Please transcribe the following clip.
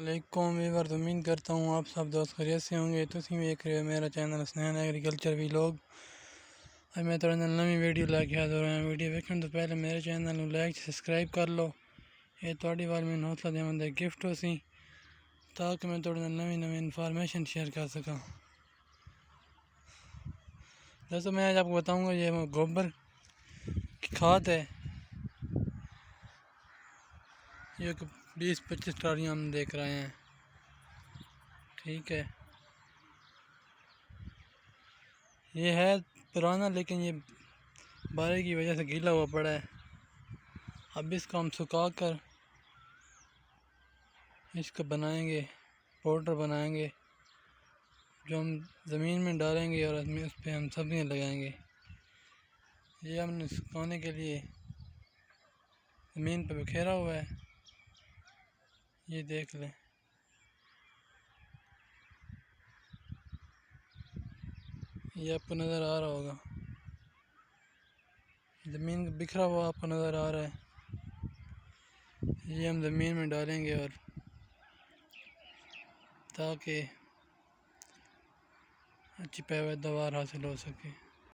वालेकुम वीवर, उम्मीद करता हूँ आप सब दोस्त खैरियत से होंगे। तुसीं वेख रहे हो मेरा चैनल स्नैन एग्रीकल्चर भी लोग। अब मैं थोड़े नाल नवी वीडियो लैके हाज़र होया। वीडियो वेखने तो पहले मेरे चैनल को लाइक सब्सक्राइब कर लो। ये थोड़ी वाल मैंने हौसला देने गिफ्ट हो सी, ताकि मैं थोड़े नाल नवी नवी इन्फॉर्मेशन शेयर कर सका। दोस्तों मैं आज आपको बताऊँगा ये गोबर की खाद है। ये 20-25 ट्रालियाँ हम देख रहे हैं, ठीक है। ये है पुराना, लेकिन ये बारिश की वजह से गीला हुआ पड़ा है। अब इसको हम सुखा कर इसको बनाएंगे, पाउडर बनाएंगे, जो हम ज़मीन में डालेंगे और उस पर हम सब्जियाँ लगाएंगे। ये हमने सुखाने के लिए ज़मीन पर बिखेरा हुआ है, ये देख लें। ये आपको नज़र आ रहा होगा, ज़मीन बिखरा हुआ आपको नज़र आ रहा है। ये हम ज़मीन में डालेंगे और ताकि अच्छी पैदावार हासिल हो सके।